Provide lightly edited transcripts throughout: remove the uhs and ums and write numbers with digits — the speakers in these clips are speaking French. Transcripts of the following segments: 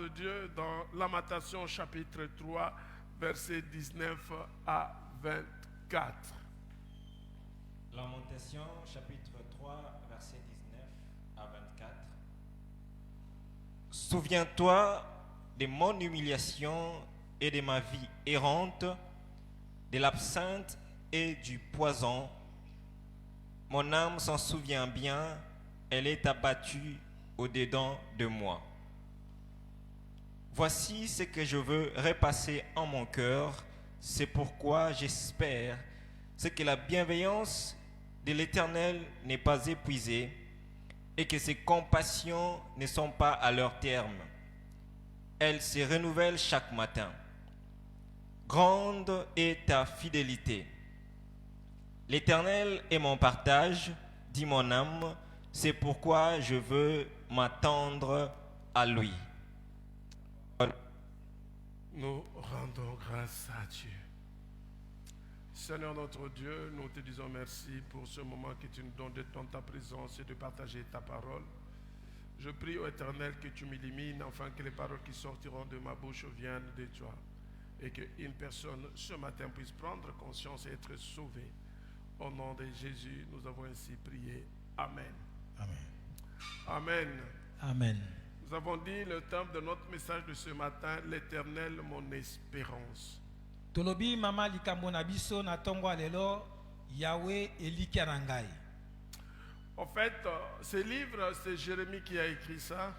de Dieu dans Lamentation chapitre 3, versets 19 à 24. Lamentation chapitre 3, verset 19 à 24. Souviens-toi de mon humiliation et de ma vie errante, de l'absinthe et du poison. Mon âme s'en souvient bien, elle est abattue au-dedans de moi. Voici ce que je veux repasser en mon cœur, c'est pourquoi j'espère, c'est que la bienveillance de l'Éternel n'est pas épuisée et que ses compassions ne sont pas à leur terme. Elles se renouvellent chaque matin. Grande est ta fidélité. L'Éternel est mon partage, dit mon âme, c'est pourquoi je veux m'attendre à lui. Nous rendons grâce à Dieu. Seigneur notre Dieu, nous te disons merci pour ce moment que tu nous donnes de dans ta présence et de partager ta parole. Je prie au Éternel que tu m'illumines afin que les paroles qui sortiront de ma bouche viennent de toi et qu'une personne ce matin puisse prendre conscience et être sauvée. Au nom de Jésus, nous avons ainsi prié. Amen. Amen. Amen. Amen. Nous avons dit le thème de notre message de ce matin, l'Éternel, mon espérance. Tolobi mama likambo na biso na tongo lelo Yahweh eliki na ngai. En fait, ce livre, c'est Jérémie qui a écrit ça.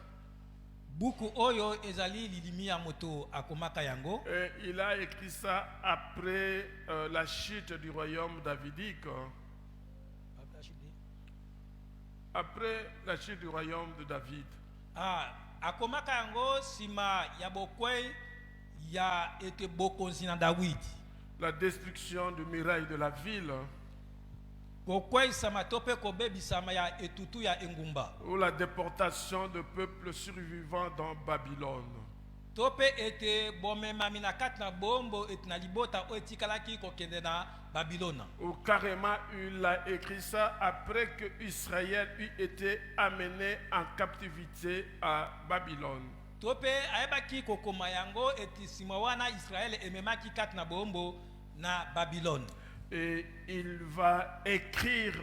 Buku oyo ezali lilimi ya moto akomaka yango. Et il a écrit ça après la chute du royaume davidique. Après la chute du royaume de David. Akomaka yango sima ya bokwei ya ete bokonzi na David. La destruction du muraille de la ville. Bokwei sama tope kobebi sama ya etutu ya engumba. Ou la déportation de peuples survivants dans Babylone. Tope ete bomema mina kat na bombo et na libota o etikalaki kokende na Babylone. Ou carrément il a écrit ça après que Israël eut été amené en captivité à Babylone. Tope ayebaki kokoma yango eti sima wana Israël ememaki kat na bombo na Babylone. Et il va écrire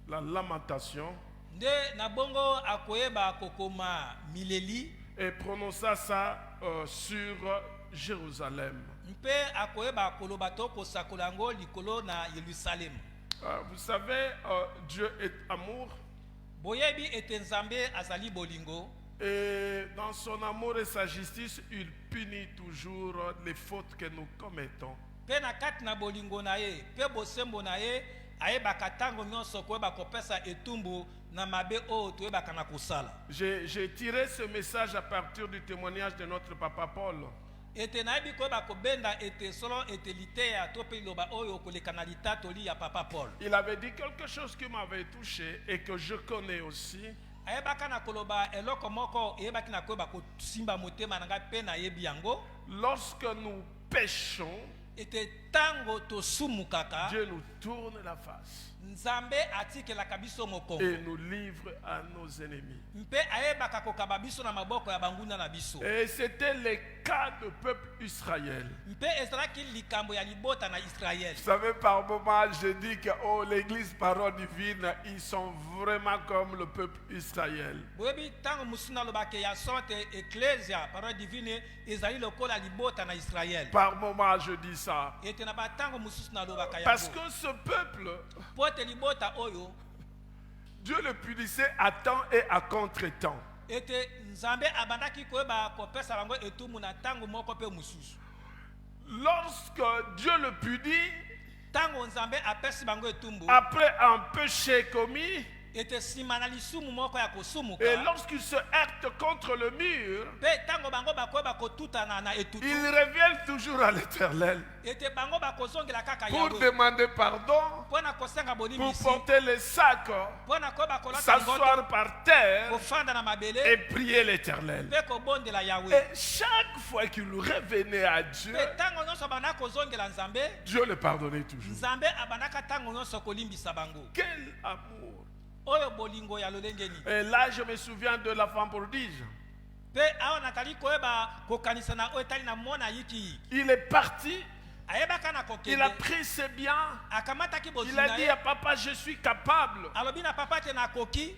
la lamentation. Nde na bongo akoyeba kokoma mileli et prononça ça sur Jérusalem. Mpe akoyeba koloba to kosakola yango likolo na Yerusalem. Vous savez, Dieu est amour. Boyebi ete Nzambe azali bolingo. Et dans son amour et sa justice, il punit toujours les fautes que nous commettons. Pe na kati na bolingo na ye, pe bosembo na ye, ayebaka tango nyonso koyeba kopesa etumbu na mabe o toyebaka na kosala. J'ai tiré ce message à partir du témoignage de notre papa Paul. Ete nayebi koyeba kobenda ete solo ete liteya to pe loba oyo koleka na litatoli ya papa Paul. Il avait dit quelque chose qui m'avait touché et que je connais aussi. Ayebaka na koloba eloko moko eyebaki na koyeba kosimba motema na ngai pe na yebi yango. Lorsque nous péchons, ete tango to sumukaka, Dieu nous tourne la face. Nzambe atikelaka biso mokongo. Et nous livre à nos ennemis. Mpe ayebaka kokaba biso na maboko ya banguna na biso. Et c'était le cas du peuple Israël. Mpe ezalaki likambo ya libota na Israël. Vous savez, par moment, je dis que l'église parole divine, ils sont vraiment comme le peuple Israël. Boyebi tango musuna lobake ya sonte ecclesia parole divine ezali lokola libota na Israël. Par moment, je dis ça. Ete na batango musuna lobaka ya. Parce que ce peuple, libota oyo, Dieu le punissait à temps et à contre-temps. Ete Nzambe abandaki koyeba kopesa bango etumu na tango moko pe mususu. Lorsque Dieu le punit, tango Nzambe apesi bango etumbu, après un péché commis, ete sima na lisumu moko ya kosumuka, et lorsqu'il se heurte contre le mur, pe tango bango bakoyeba kotutana na etutu, ils reviennent toujours à l'Éternel ete bango bakozongela kaka pour yawe, demander pardon, pona kosenga pour bolimbisi, porter les sacs, pona koyeba kolata s'asseoir par terre kofanda na mabele et prier l'Éternel. pe kobondela yawe. Et chaque fois qu'il revenait à Dieu, pe tango nyonso bana kozongela Nzambe, Dieu le pardonnait toujours. Nzambe abandaka tango nyonso kolimbisa bango. Quel amour! Oyo bolingo ya lolengeni. Et là, je me souviens de la femme prodige. Pe awa natali koyeba kokanisa na oyo etali na mona yiki. Il est parti, Ayebaka na kokende. il a pris ses biens, Akamataki il bozina a dit ye. à papa, je suis capable. Alobi na papa te na koki.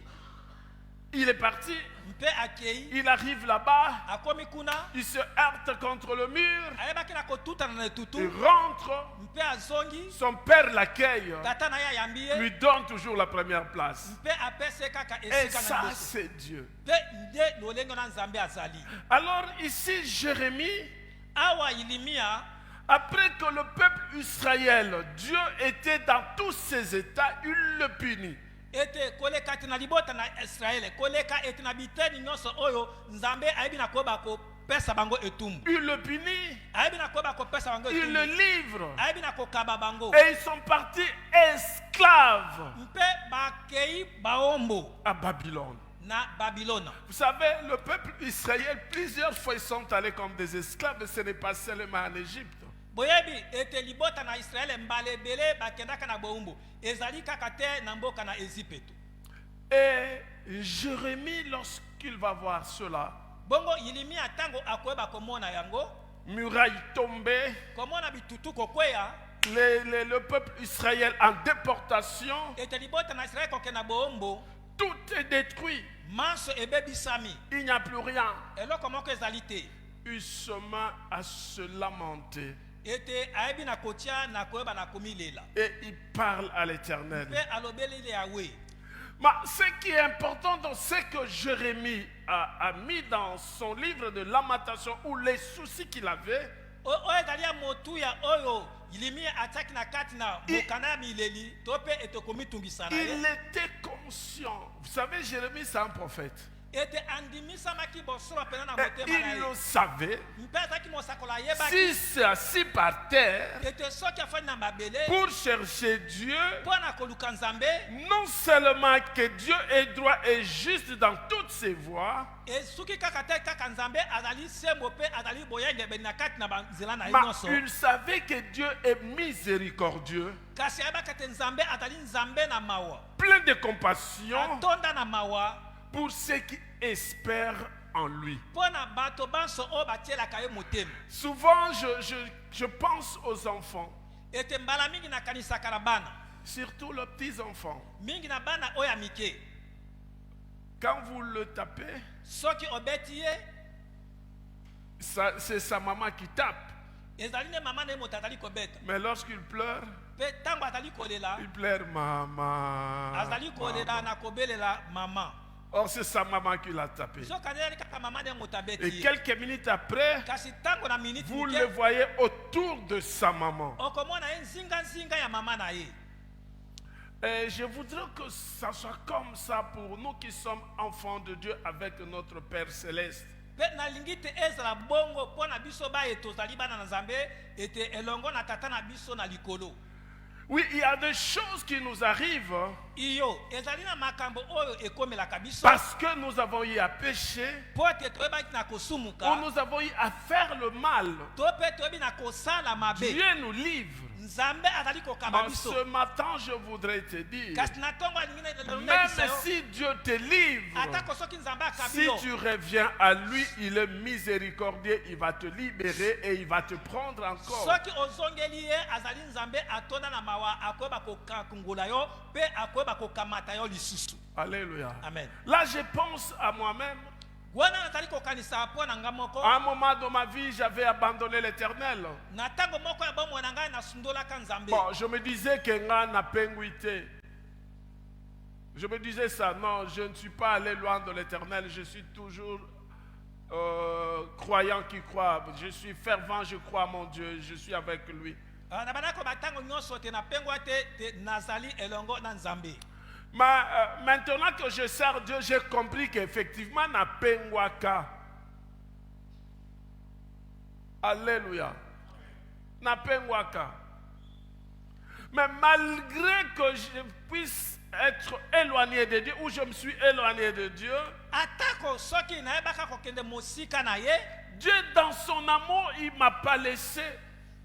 Il est parti, Mpe akei. il arrive là-bas, Akomi kuna. il se heurte contre le mur, Ayebaki na kotuta na il tutu. rentre, Mpe azongi. son père l'accueille, Tata na ye ayambi ye. lui donne toujours la première place. Mpe apese kaka Et esika ça, na biso. c'est Dieu. Pe nde lolengo na Nzambe azali. Alors ici, Jérémie, Awa Ilimia. après que le peuple Israël, Dieu était dans tous ses états, il le punit. Ete koleka ete na libota na Israele koleka ete na biteni nyonso oyo Nzambe ayebi na koba ko pesa bango etumbu. Il le punit, Ayebi na koba ko pesa bango il le etumbu. livre. Ayebi na kokaba bango. Et ils sont partis esclaves Mpe bakei baombo à Babylone. na Babylone. Vous savez, le peuple Israël, plusieurs fois ils sont allés comme des esclaves, et ce n'est pas seulement en Égypte. Boyebi ete libota na Israele mbale bele bakendaka na boumbu. Ezali kaka te na mboka na Ezipeto. Et Jérémie, lorsqu'il va voir cela, Bongo Ilimia tango akoyeba komona yango. muraille tombée, Komona bitutu kokweya. le peuple Israël en déportation, Ete libota na Israele kokena boombo. tout est détruit. Manso ebebisami. Il n'y a plus rien. Eloko moko ezali te. Il se met à se lamenter Ete ayebi na kotia na koyeba na komilela. et il parle à l'Éternel. Pe alobeli le yawe. Mais ce qui est important dans ce que Jérémie a mis dans son livre de lamentation ou les soucis qu'il avait, O ezali ya motu ya oyo ilimi ataki na kati na mokana ya mileli to pe etokomi tungisa na ye. il était conscient. Vous savez, Jérémie, c'est un prophète. Ete andimisamaki bosolo pena na Et motema na il ye. le savait. Mpe azalaki mosakola yebaki. S'il s'est assis par terre Ete soki afani na mabele pour chercher Dieu, mpo na koluka Nzambe. non seulement que Dieu est droit et juste dans toutes ses voies, E soki kaka te kaka Nzambe azali sembo pe azali boyengebeli na kati na banzela na ye mais nyonso. il savait que Dieu est miséricordieux, Kasi ayebaki ete Nzambe azali Nzambe na mawa. plein de compassion Atonda na mawa. pour ceux qui espèrent en lui. Pona bato banso o batielaka ye motema. Souvent, je pense aux enfants, Ete mbala mingi na kanisaka na bana. surtout les petits enfants. Mingi na bana oyo ya mike. Quand vous le tapez, Soki obeti ye, c'est sa maman qui tape. ezali ne mama na ye moto azali kobeta. Mais lorsqu'il pleure, Pe ntango azali kolela, il pleure maman. azali kolela maman. na kobelela mama. Or, c'est sa maman qui l'a tapé. Soki azali kaka mama na ye moto abeti Et ye. quelques minutes après, Kasi ntango na minute vous mike, le voyez autour de sa maman. okomona ye nzinga ya mama na ye. Et je voudrais que ça soit comme ça pour nous qui sommes enfants de Dieu avec notre Père Céleste. Pe nalingi te ezala bongo mpo na biso baye tozali bana na Nzambe ete elongo na tata na biso na likolo. Oui, il y a des choses qui nous arrivent Iyo ezali na makambo oyo ekomelaka biso parce que nous avons eu à pécher mpo ete toyebaki na ou kosumuka nous avons eu à faire le mal. to mpe toyebi na kosala mabe. Dieu nous livre. Nzambe azali kokaba Mais biso. ce matin, je voudrais te dire, Kasi na ntongo alingi na même biso yo, si Dieu te livre, atako soki Nzambe akabi si yo, tu reviens à lui, il est miséricordieux, il va te libérer et il va te prendre encore. soki ozongeli ye azali Nzambe atonda na mawa akoyeba kokangola yo mpe akoyeba kokamata yo lisusu. Alléluia. Amen. Là, je pense à moi-même. Wana nazali kokanisa mpo na nga moko. À un moment de ma vie, j'avais abandonné l'Éternel. Na ntango moko ya bomoi na ngai nasundolaka Nzambe. Bon, je me disais que nga n'a penguité. Je me disais ça, non, je ne suis pas allé loin de l'Éternel, je suis toujours croyant qui croit. Je suis fervent, je crois à mon Dieu, je suis avec lui. Na bandako batango nyonso te napengwa te nazali elongo na Nzambe. Mais maintenant que je sers Dieu, j'ai compris qu'effectivement, n'a penguaka. Alléluia. N'a penguaka. Mais malgré que je puisse être éloigné de Dieu, ou je me suis éloigné de Dieu, Atako soki nayebaka kokende mosika na ye, Dieu dans son amour, il ne m'a pas laissé.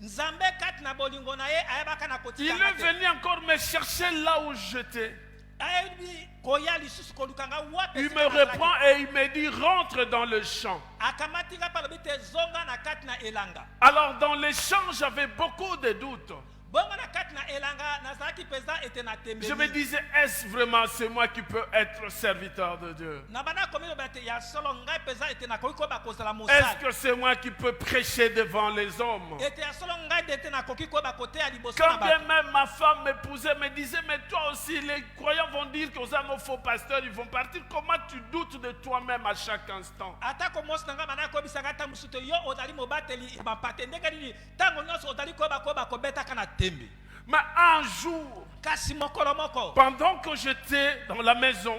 Nzambe kati na bolingo na ye ayebaka na Il kotika est te. venu encore me chercher là où j'étais. ayebi koya lisusu kolukanga wapi Il esika me nazalaki. reprend et il me dit, rentre dans le champ. akamati nga mpe alobi te zonga na kati na elanga. Alors dans les champs, j'avais beaucoup de doutes. bongo na kati na elanga nazalaki mpenza ete na Je me tembeli disais, est-ce vraiment c'est moi qui peux être serviteur de Dieu? na banda komiloba ete ya solo ngai mpenza ete nakoki koyeba kozala Est-ce mosali que c'est moi qui peux prêcher devant les hommes? ete ya solo ngai de ete nakoki koyeba koteya liboso Quand na bien bato. même ma femme m'épousait, me disait, mais toi aussi, les croyants vont dire que aux nos faux pasteurs, ils vont partir. Comment tu doutes de toi-même à chaque instant? atako mosi na ngai banda koyebisa ngai ntango mosusu te yo ozali mobateli ya bapate ndenge nini ntango nyonso ozali koyeba kobetaka na tembe. Mais un jour, kasi mokolo moko pendant que j'étais dans la maison,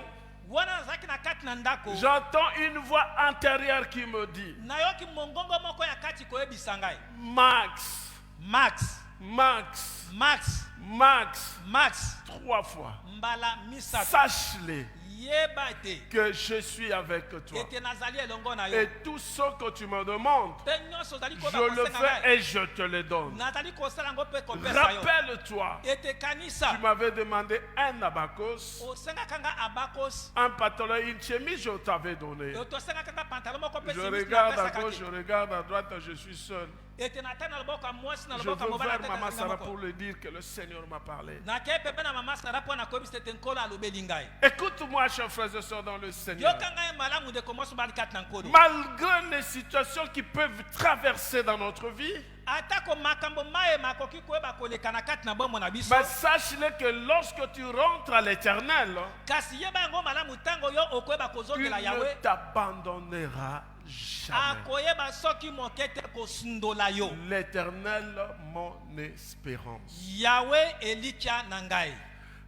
wana nazalaki na kati na ndako j'entends une voix intérieure qui me dit, nayoki mongongo moko ya kati koyebisa ngai Max, max Max, max Max, max 3 fois. mbala misato Sache-le yeba ete que je suis avec toi. ete nazali elongo na yo Et tout ce que tu me demandes, mpe nyonso ozali je koyeba le kosenga fais ngai et je te le donne. nazali kosala yango mpe kopesa yo Rappelle-toi, ete kanisa tu m'avais demandé un abacos, osengaka nga abakos un pantalon, une chemise, je t'avais donné. tosengaka nga pantalon moko mpe Je simisi regarde à napesaka gauche, je te regarde à droite, je suis seul. ete natali na loboko ya mwasi na Je loboko ya veux mobali vers na Maman tete na Sarah moko pour lui dire que le Seigneur m'a parlé. nakei pepe na mama sara mpo na koyebisa ete nkolo alobeli ngai Écoute-moi, chers frères et sœurs, dans le Seigneur. yoka ngai malamu ndeko mwasi bali kati na nkolo Malgré les situations qui peuvent traverser dans notre vie, atako makambo mayema akoki koyeba koleka na kati na bomoi na biso mais sache-le que lorsque tu rentres à l'éternel, kasi yeba yango malamu ntango yo okoyeba il kozongela ne yawe t'abandonnera jamais. akoyeba soki moke te kosundola yo L'éternel, mon espérance. yawe elikya na ngai.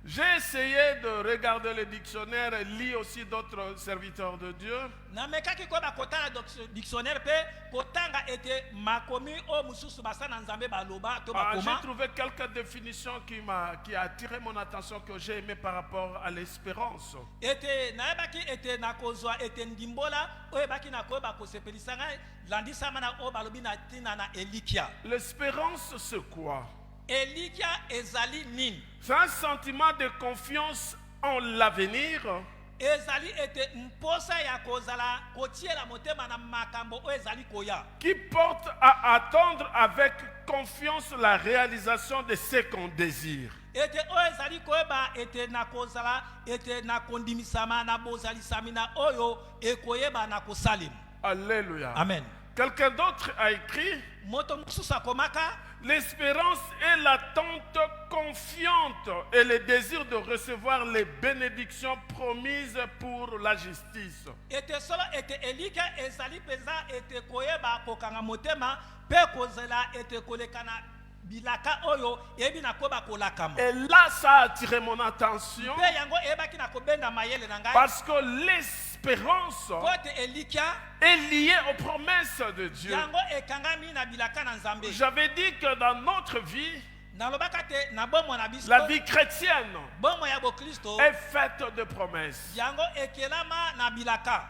J'ai essayé de regarder le dictionnaire et lire aussi d'autres serviteurs de Dieu. namekaki koyeba kotala dictionnaire mpe kotanga ete makomi oyo mosusu basa na nzambe baloba to J'ai bakoma trouvé quelques définitions qui a attiré mon attention, que j'ai aimé par rapport à l'espérance. ete nayebaki ete nakozwa ete ndimbola oyo ebaki na koyeba kosepelisa ngai landisama na oyo balobi na ntina na elikya. L'espérance, c'est quoi? elikya ezali nini? C'est un sentiment de confiance en l'avenir ezali ete mposa ya kozala kotiela motema na makambo oyo ezali koya qui porte à attendre avec confiance la réalisation de ce qu'on désire. ete oyo ezali koyeba ete na kozala ete na kondimisama na bozalisami na oyo ekoyeba na kosalema. Alléluia. Amen. Quelqu'un d'autre a écrit, moto mosusu akomaka l'espérance est l'attente confiante et le désir de recevoir les bénédictions promises pour la justice. ete solo ete elika ezali mpenza ete koyeba kokanga motema mpe kozela ete koleka na bilaka oyo eyebi na koyeba kolakama Et là, ça a attiré mon attention mpe yango eyebaki na kobenda mayele na ngai parce que l'espérance po ete elikia est liée aux promesses de Dieu. yango ekangami na bilaka na nzambe. J'avais dit que dans notre vie, nalobaka te na bomoi na biso la vie chrétienne bomoi ya bokristo est faite de promesses. yango ekelama na bilaka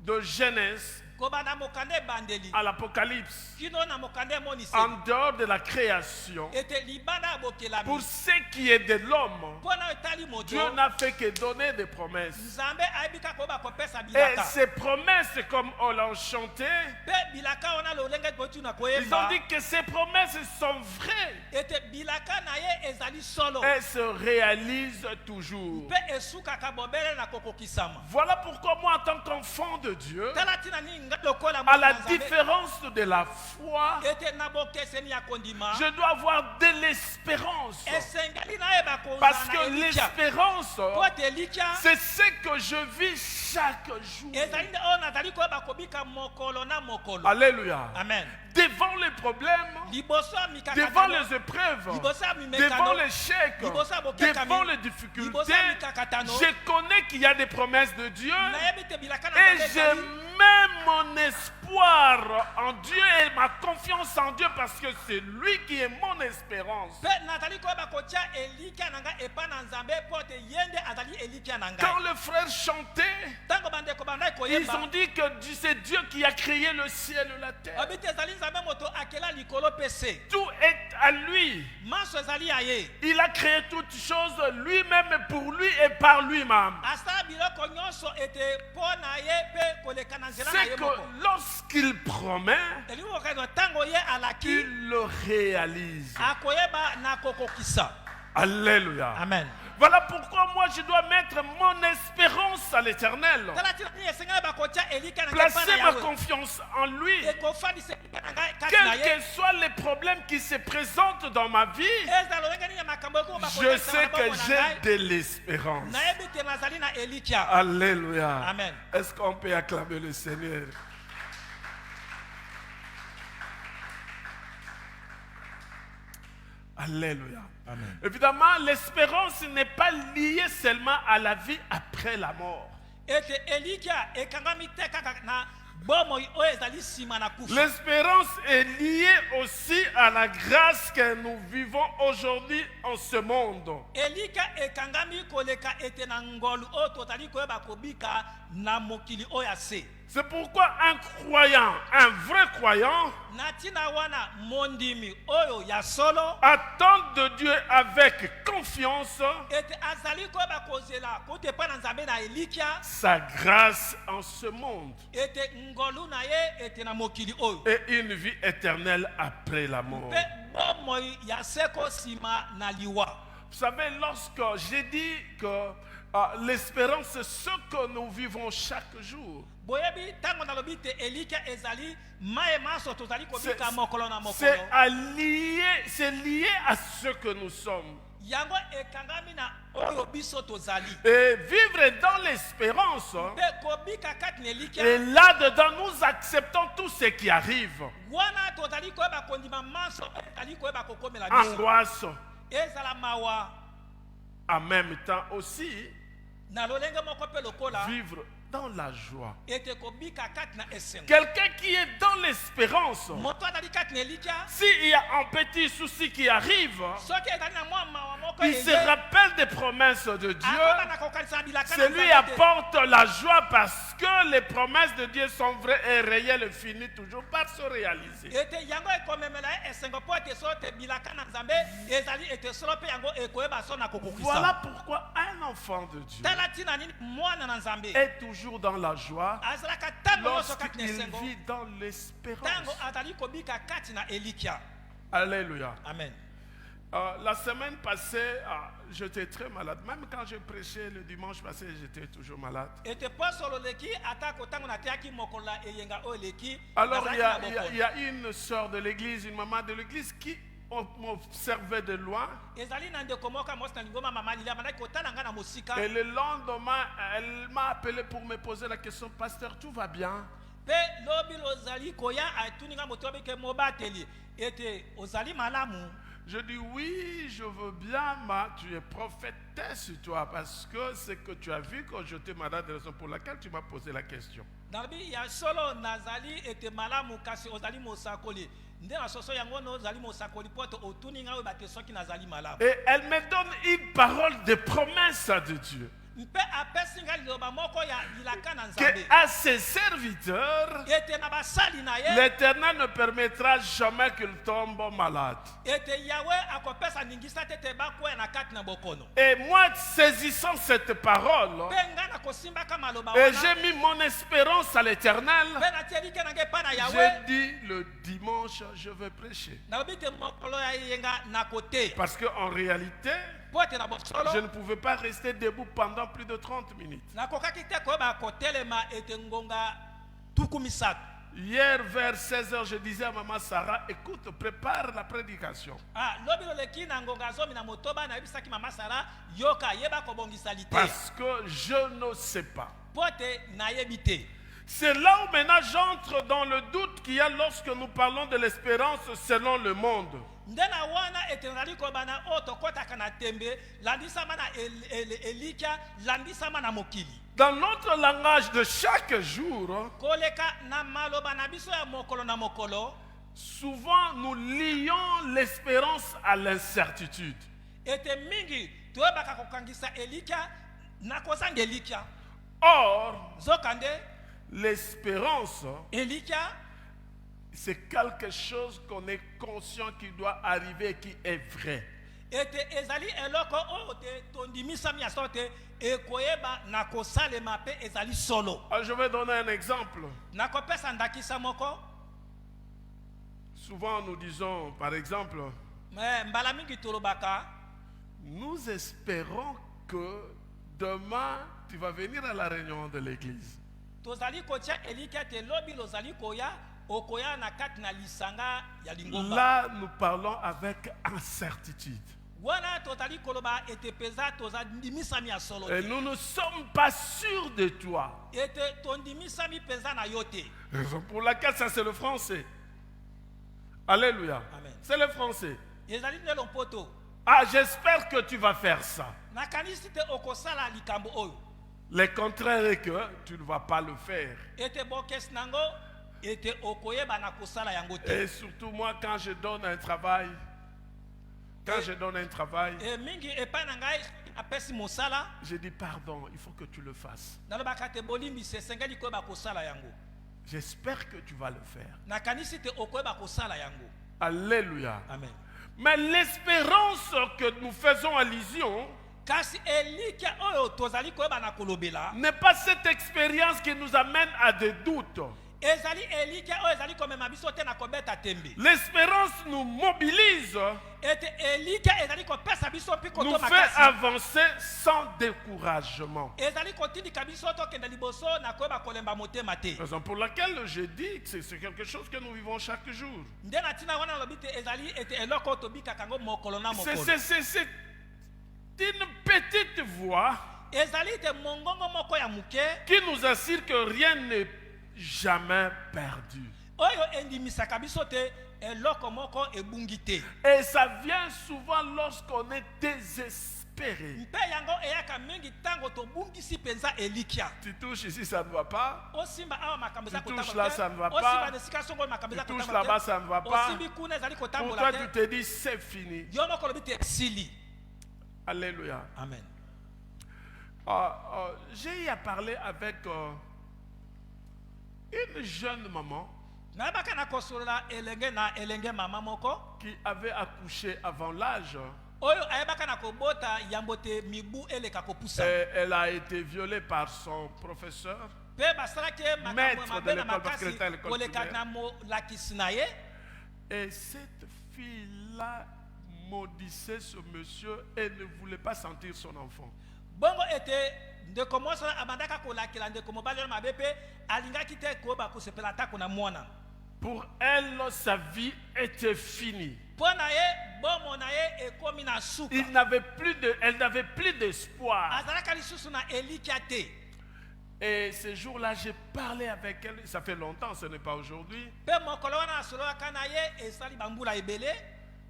De Genèse kobanda mokanda ebandeli à l'Apocalypse, kino na mokanda en emoniseli dehors de la création, ete libanda ya bokelami pour ce qui est de l'homme, mpo na etali moto Dieu n'a fait que donner des promesses. nzambe ayebi kaka koyeba kopesa Et bilaka ces promesses, comme on l'a chanté, mpe bilaka wana lolenge boti na ils ont koyeba dit que ces promesses sont vraies ete bilaka na ye ezali solo et se réalisent toujours. mpe esukaka bobele na kokokisama. Voilà pourquoi moi, en tant qu'enfant de Dieu, tala ntina nini ngai lokola à mwana la na Nzambe, différence de la foi, ete na bokeseni ya kondima je dois avoir de l'espérance. esengeli nayeba Parce kozala que na elikya l'espérance, po ete elikya c'est ce que je vis chaque jour. ezali nde oyo nazali koyeba kobika mokolo na mokolo. Alléluia. Amen. Devant les problèmes, liboso ya devant mikakatano les épreuves, liboso ya devant mimekano l'échec, liboso ya bokekami, devant les liboso difficultés, ya mikakatano je connais qu'il y a des promesses de Dieu nayebi te bilaka na et Nzambe je ezali mets mon espoir espoir en Dieu et ma confiance en Dieu parce que c'est lui qui est mon espérance. Quand les frères chantaient, ils ont dit que c'est Dieu qui a créé le ciel et la terre. Tout est à lui. Il a créé toutes choses lui-même, pour lui et par lui-même. C'est que lorsqu'il promet, il le réalise. Alléluia. Amen. Voilà pourquoi moi je dois mettre mon espérance à l'Éternel. Placer ma confiance en lui. Quels que soient les problèmes qui se présentent dans ma vie, je sais que j'ai de l'espérance. Alléluia. Amen. Est-ce qu'on peut acclamer le Seigneur? Alléluia. Amen. Évidemment, l'espérance n'est pas liée seulement à la vie après la mort. L'espérance est liée aussi à la grâce que nous vivons aujourd'hui en ce monde. C'est pourquoi un croyant, un vrai croyant, attend de Dieu avec confiance sa grâce en ce monde et une vie éternelle après la mort. Vous savez, lorsque j'ai dit que l'espérance, c'est ce que nous vivons chaque jour. C'est lié à ce que nous sommes. Et vivre dans l'espérance, et là-dedans nous acceptons tout ce qui arrive. Angoisse. En même temps aussi, vivre dans la joie. Quelqu'un qui est dans l'espérance, s'il y a un petit souci qui arrive, il se rappelle des promesses de Dieu. C'est lui apporte la joie parce que les promesses de Dieu sont vraies et réelles et finissent toujours par se réaliser. Voilà pourquoi un enfant de Dieu est toujours dans la joie lorsqu'il vit dans l'espérance. Alléluia. Amen. La semaine passée, j'étais très malade. Même quand je prêchais le dimanche passé, j'étais toujours malade. Alors il y a une sœur de l'église, une maman de l'église qui m'observait de loin. Et le lendemain, elle m'a appelé pour me poser la question: Pasteur, tout va bien? Je dis oui, je veux bien, mais tu es prophétesse sur toi parce que c'est que tu as vu que j'étais malade, raison pour laquelle tu m'as posé la question. Et elle me donne une parole de promesse de Dieu. Que à ses serviteurs, l'Éternel ne permettra jamais qu'ils tombent malades. Et moi, saisissant cette parole, et j'ai mis mon espérance à l'Éternel, j'ai dit le dimanche, je vais prêcher. Parce qu'en réalité, je ne pouvais pas rester debout pendant plus de 30 minutes. Hier vers 16h, je disais à maman Sarah: écoute, prépare la prédication. Parce que je ne sais pas. C'est là où maintenant j'entre dans le doute qu'il y a lorsque nous parlons de l'espérance selon le monde. Dans notre langage de chaque jour, koleka na maloba na biso ya mokolo na mokolo, souvent nous lions l'espérance à l'incertitude. ete mingi toyebaka kokangisa elikya na kozanga elikya. Or, Zokande l'espérance, elikya c'est quelque chose qu'on est conscient qui doit arriver et qui est vrai. ete ezali eloko oyo te tondimisa miaso te ekoyeba na kosalema mpe ezali solo. Alors, je vais donner un exemple. Nakopesa ndakisa moko. Souvent nous disons, par exemple, Mbala mingi tolobaka nous espérons que demain tu vas venir à la réunion de l'église. tozali kotia elikya te lobi lozali koya okoya na kati na lisanga ya lingomba. Là, nous parlons avec incertitude. Wana tozali koloba ete peza tozandimisami ya solo Et te. nous ne sommes pas sûrs de toi. Ete tondimisami peza na yo te. Raison pour laquelle ça c'est le français. Alléluia. Amen. C'est le français. Ezali nde lompoto. Ah, j'espère que tu vas faire ça. Nakanisi te okosala likambo oyo. Le contraire est que tu ne vas pas le faire. Ete bokes nango ete okoyeba na kosala yango te. Et surtout moi, quand je donne un travail, E mingi epai na ngai apesi mosala, je dis pardon, il faut que tu le fasses. nalobaka te bolimbi se esengeli koyeba kosala yango. J'espère que tu vas le faire. Nakanisi te okoyeba kosala yango. Alléluia. Amen. Mais l'espérance que nous faisons allusion Kasi elikya oyo tozali koyeba na kolobela, n'est pas cette expérience qui nous amène à des doutes. ezali elikya oyo ezali komema biso te na kobeta tembe. L'espérance nous mobilise, Ete elikya ezali kopesa biso mpi nous koto fait makasi. avancer sans découragement. Ezali kotindika biso tokende liboso na koyeba kolemba motema te. Raison pour laquelle je dis que c'est quelque chose que nous vivons chaque jour. Nde na ntina wana lobi te ezali ete eloko oyo tobikaka yango mokolo na mokolo. C'est une petite voix Ezali te mongongo moko ya muke qui nous assure que rien n'est jamais perdu. oyo endimisaka biso te eloko moko ebungi te. Et ça vient souvent lorsqu'on est désespéré. Mpe yango eyaka mingi tango tobungisi penza elikya. Tu touches ici, ça ne va pas. Osimba awa makambo eza Tu touches kotambola là, te. ça ne va pas. Osimba na esika songo makambo Tu eza touches kotambola là-bas, te. ça ne va pas. Osimbi kuna ezali Pour kotambola toi, tu te. te dis, c'est fini. Yo moko lobi te sili. Alléluia. Amen. J'ai eu à parler avec une jeune maman Nayebaka na kosolola elenge mama moko qui avait accouché avant l'âge. oyo ayebaka na kobota yambo te mibu eleka kopusa. Et elle a été violée par son professeur. Pe basalaki makambo Maître mabe de na l'école, parce qu'elle makasi était à l'école koleka primaire. na molakisi na ye. Et cette fille-là maudissait ce monsieur et ne voulait pas sentir son enfant. Bongo ete ndeko mwasi abandaka kolakela ndeko mobali wana mabe pe alingaki te koyeba kosepela atako na mwana. Pour elle, sa vie était finie. Mpo na ye bomo na ye ekomi na suka. Elle n'avait plus d'espoir. Azalaka lisusu na elikya te. Et ce jour-là, j'ai parlé avec elle. Ça fait longtemps, ce n'est pas aujourd'hui. Pe mokolo wana asololaka na ye esali bambula ebele.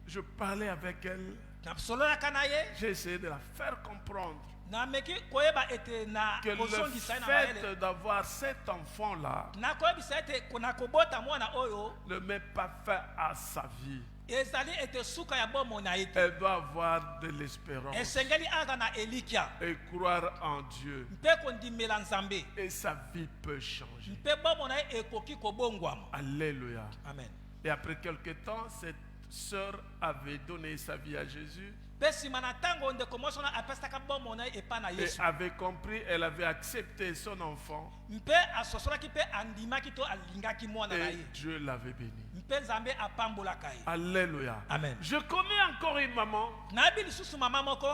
Je parlais avec elle. Nasololaka na ye. J'ai essayé de la faire comprendre Nameki koyeba ete na que le kozongisa ye na mayele. fait d'avoir cet enfant-là Na koyebisa ete na kobota mwana oyo ne met pas fin à sa vie. ezali ete suka ya bomo na ye te. Elle doit avoir de l'espérance Esengeli aza na elikya. et croire en Dieu. Mpe kondimela Nzambe. Et sa vie peut changer. Mpe bomo na ye ekoki kobongwama. Alléluia. Amen. Et après quelque temps, cette sœur avait donné sa vie à Jésus Pe sima na tango ndeko mwasi wana apesaka bomo na ye epa na et Yesu. avait compris, elle avait accepté son enfant Mpe asosolaki mpe andimaki to alingaki mwana na et ye. Dieu l'avait béni. Mpe Nzambe apambolaka ye. Alléluia. Amen. Je connais encore une maman. Nayebi lisusu mama moko.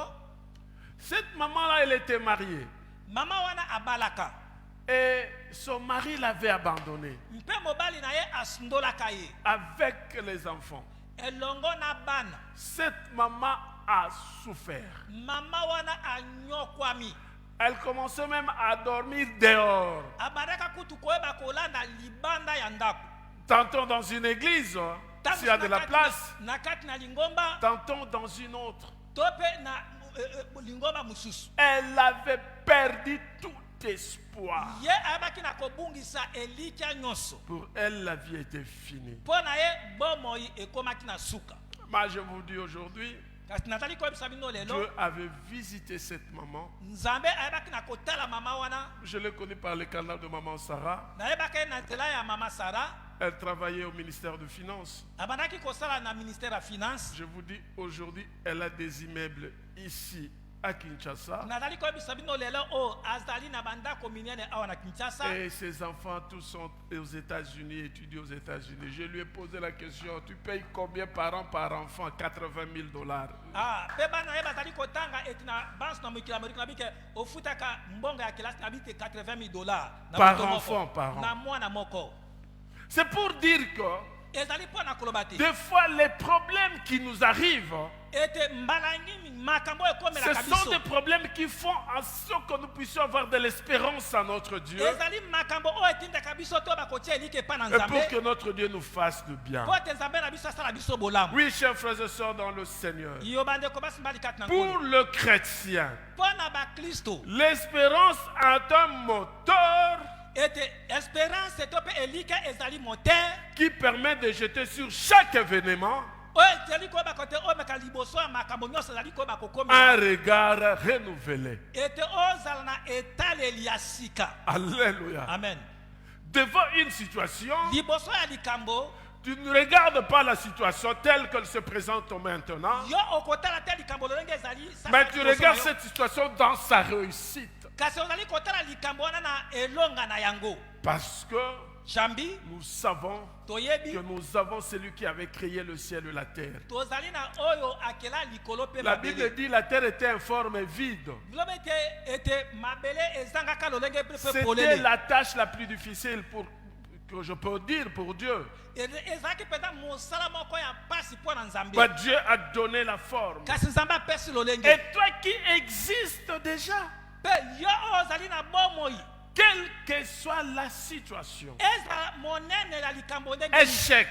Cette maman-là, elle était mariée Mama wana abalaka. et son mari l'avait abandonnée Mpe mobali na ye asundolaka ye. avec les enfants. Elongo na bana. Cette maman a souffert. Mama wana anyokwami. Elle commençait même à dormir dehors. Abadaka kutu koyeba kolanda libanda ya ndako. Tantôt dans une église, s'il y a de la place, Nakati na lingomba. tantôt dans une autre. Tope na lingomba mususu. Elle avait perdu toute espoir. ye ayebaki na kobungisa elikya nyonso Pour elle, la vie était finie. mpo na ye bomoi ekomaki na suka. Moi, je vous dis aujourd'hui, kasi nazali koyebisa bino lelo Dieu avait visité cette maman. nzambe ayebaki na kotala mama wana. Je l'ai connue par le canal de maman Sarah. nayebaki ye na nzela ya mama Sara. Elle travaillait au ministère de Finances. abandaki kosala na ministère ya finance. Je vous dis, aujourd'hui, elle a des immeubles ici à Kinshasa. nazali koyebisa bino lelo oyo azali na bandako minene awa na Kinshasa. Et ses enfants tous sont aux États-Unis, étudient aux États-Unis. Je lui ai posé la question, tu payes combien par an par enfant? 80 000 $. mpe bana ye bazali kotanga eti na banse na mokili amerika na bike ofutaka mbongo ya kelasi na bike $80 000 na Par moto moko, enfant, par an. na mwana moko. C'est pour dire que ezali mpo na koloba te des fois les problèmes qui nous arrivent, ete mbala nini makambo ce ekomelaka sont biso des problèmes qui font en sorte que nous puissions avoir de l'espérance en notre Dieu ezali makambo oyo etindaka biso to bakotia elike epa na et pour nzambe que notre Dieu nous fasse du bien. mpo ete nzambe na biso asala biso bolamu. Oui, chers frères et sœurs dans le Seigneur, yo bandeko basi mbali kati na pour nkolo le chrétien, mpo na baklisto l'espérance est un moteur ete espérance to mpe elike ezali moteur qui permet de jeter sur chaque événement oyo ezali koyeba kote omeka liboso ya makambo nyonso ezali koyeba un kokomela regard renouvelé. ete ozala na etaleli ya sika. Alléluia. Amen. Devant une situation, liboso ya likambo tu ne regardes pas la situation telle qu'elle se présente maintenant, yo okotala te likambo lolenge ezali saka mais tu liboso na regardes yo. cette situation dans sa réussite. kasi ozali kotala likambo wana na elonga na yango. Parce que jambi nous savons toyebi que nous avons celui qui avait créé le ciel et la terre. tozali na oyo akela likolo mpe La Bible mabele. dit la terre était informe et vide. bilobi ete mabele ezangaka lolenge mpe C'était polele. la tâche la plus difficile pour que je peux dire pour Dieu. ezalaki mpenza mosala moko ya mpasi mpo na nzambe. Mais Dieu a donné la forme. kasi nzambe apesi lolenge. Et toi qui existes déjà, mpe yo oyo ozali na bomoi quelle que soit la situation, ezala monene ya likambo ndenge nini. échec,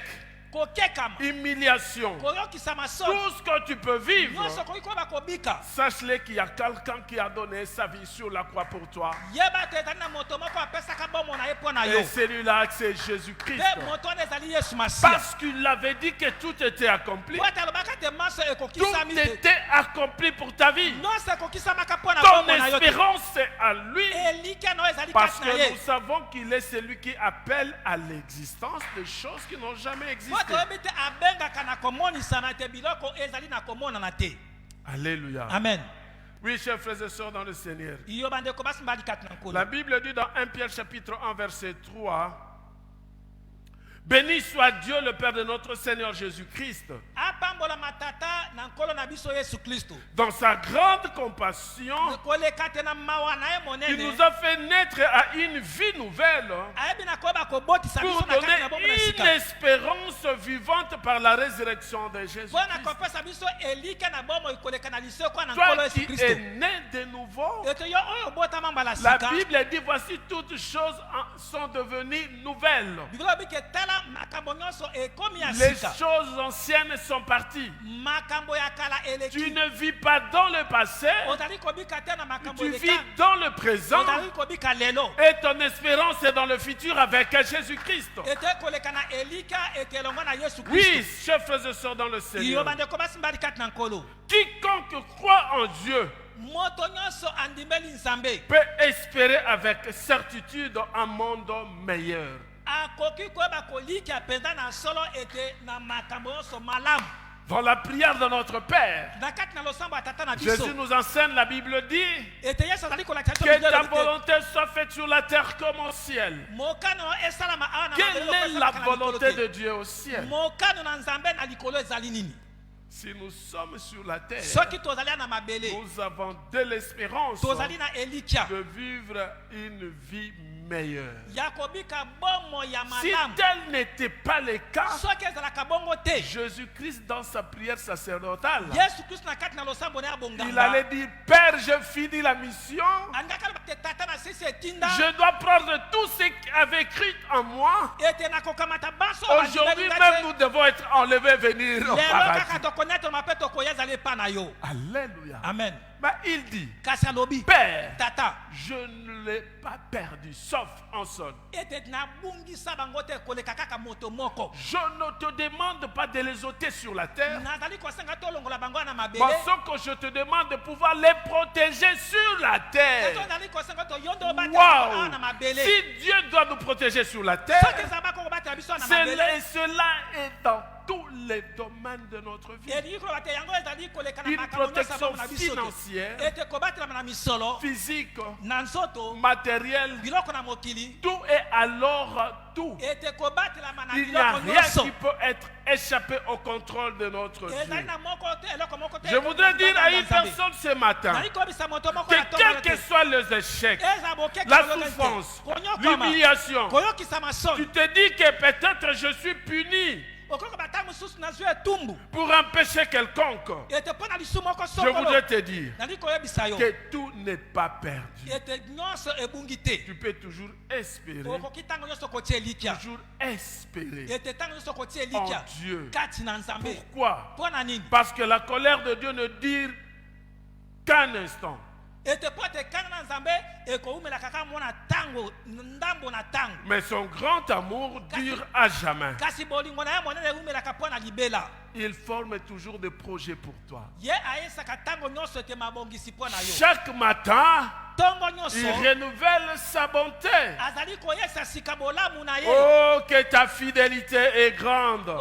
kokekama humiliation, koyokisama soni tout ce que tu peux vivre, nyonso koki koyeba kobika. sache-le qu'il y a quelqu'un qui a donné sa vie sur la croix pour toi. yeba te ezali na moto moko apesaka bomo na ye mpo na yo. Et celui-là, c'est Jésus-Christ. mpe moto wana ezali yesu masiya. Parce qu'il avait dit que tout était accompli. po ete alobaka te maso Tout ekokisami te était accompli pour ta vie. nyonso ekokisamaka mpo na Ton bomo na yo te. espérance, c'est à lui. elike na oyo ezali Parce kati na que ye. nous savons qu'il est celui qui appelle à l'existence des choses qui n'ont jamais po existé. toyebi te abengaka na komonisana te biloko ezali na komonana te. Alléluia. amen. Oui, chers frères et sœurs dans le Seigneur. yo bandeko basi mbali kati na nkolo. La Bible dit dans 1 Pierre chapitre 1 verset 3, béni soit Dieu le Père de notre Seigneur Jésus-Christ, apambola matata na nkolo na biso yesu kristo. dans sa grande compassion, koleka te na mawa na ye il monene. nous a fait naître à une vie nouvelle ayebi na koyeba kobotisa pour biso na kati na bomo na donner une sika. espérance vivante par la résurrection de Jésus. mpo na kopesa biso elike na bomo ekoleka na liseko na Toi nkolo qui yesu es kristo. né de nouveau, ete yo oyo obotama mbala la sika. Bible dit voici toutes choses sont devenues nouvelles. biblia bike tala makambo nyonso ekomi ya Les sika. choses anciennes sont parties. makambo ya kala Tu eleki. ne vis pas dans le passé, ozali kobika te na makambo tu eleka. vis dans le présent ozali kobika lelo. et ton espérance est dans le futur avec Jésus-Christ. ete koleka na elika ete elongo na yesu Oui, kristo. chers frères et sœurs dans le yo Seigneur, bandeko basi mbali kati na nkolo. quiconque croit en Dieu moto nyonso andimeli nzambe peut espérer avec certitude un monde meilleur. akoki koyeba kolikia mpenza na solo ete na makambo nyonso malamu. Dans la prière de notre Père, na kati na losambo ya tata na Jésus biso nous enseigne, la Bible dit, ete yesu azali kolakisa biso que biloko ta te. volonté soit faite sur la terre comme au ciel. mokano esalama awa na Quelle mabele est oyo la esalaka na likolo volonté te. de Dieu au ciel? mokano na nzambe na likolo ezali nini. Si nous sommes sur la terre, soki tozali na mabele nous avons de l'espérance tozali na elikia de vivre une vie meilleure. ya kobika bomo ya Si malamu. tel n'était pas le cas, soki ezalaka bongo te Jésus-Christ dans sa prière sacerdotale, yesu kristo na kati na losambo na ya il bonganga allait dire, Père, je finis la mission, alingaki aloba te tata na sisi etinda je dois prendre tout ce qui avait écrit en moi. ete nakokamata baso oyo Aujourd'hui bandimeli même, ngai te. nous devons être enlevés et venir au lelo paradis. kaka connaître ma pète koya zali pa na yo. Alléluia. Amen. Mais il dit, Kasi alobi. Père, Tata. je ne l'ai pas perdu, sauf en son. Ete na bungi sabango te koleka kaka moto moko. Je ne te demande pas de les ôter sur la terre, Nazali kosenga to longola bango na mabele. parce que je te demande de pouvoir les protéger sur la terre. Eto nazali kosenga to yondo ba Wow! na mabele. Si Dieu doit nous protéger sur la terre, Soki zaba ko ba biso na mabele. cela est dans tous les domaines de notre vie. Eri ko ba te yango ezali koleka na Une makambo protection na biso. financière, Ete ko ba na misolo. physique, Na nzoto. matérielle, Biloko na mokili. tout est alors tout. Ete ko ba na Il n'y a biloko rien nyonso. qui peut être échappé au contrôle de notre Ezali Dieu. na moko te eloko moko te. Je voudrais dire à une personne ce matin Nali ko bisa moto moko que na quels que soient les échecs, la souffrance, l'humiliation, tu te dis que peut-être je suis puni pour un péché quelconque. Je voudrais te dire que tout n'est pas perdu. Tu peux toujours espérer, toujours espérer en Dieu. Pourquoi? Parce que la colère de Dieu ne dure qu'un instant. Mais son grand amour dure à jamais. Il forme toujours des projets pour toi. Chaque matin, il renouvelle sa bonté. Oh, que ta fidélité est grande.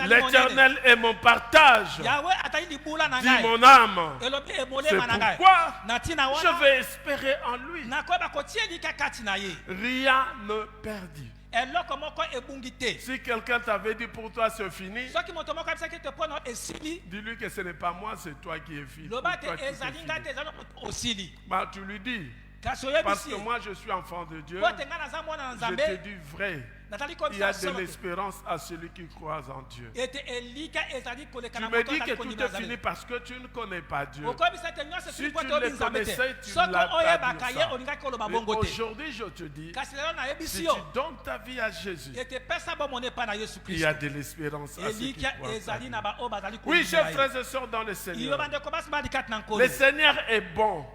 L'Éternel est mon partage, dit mon âme. C'est pourquoi je vais espérer en lui. Rien ne perdu. Si quelqu'un t'avait dit pour toi c'est fini, dis-lui que ce n'est pas moi, c'est toi qui es fini. Bah, tu lui dis, parce que moi je suis enfant de Dieu, je te dis vrai. Il y a de l'espérance à celui qui croit en Dieu. Tu me dis que tout est fini parce que tu ne connais pas Dieu. Si tu le connaissais, tu ne l'as pas dit. Aujourd'hui, je te dis, si tu donnes ta vie à Jésus, il y a de l'espérance à ceux qui croient en Dieu. Oui, chers frères et sœurs dans le Seigneur, le Seigneur est bon.